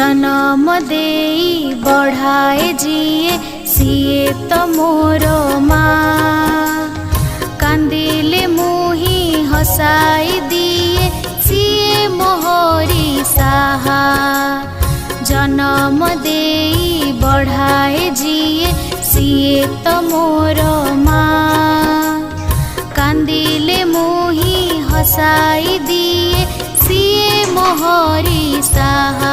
जन्म देई बढ़ाए जिए सिए तो मोर माँ। कांदिले मुही हसाई दिए सिए मोहरी साहा। जन्म देई बढ़ाए जिए सिए तो मोर माँ। कांदिले मुही हसाई दिए सिए मोहरी साहा।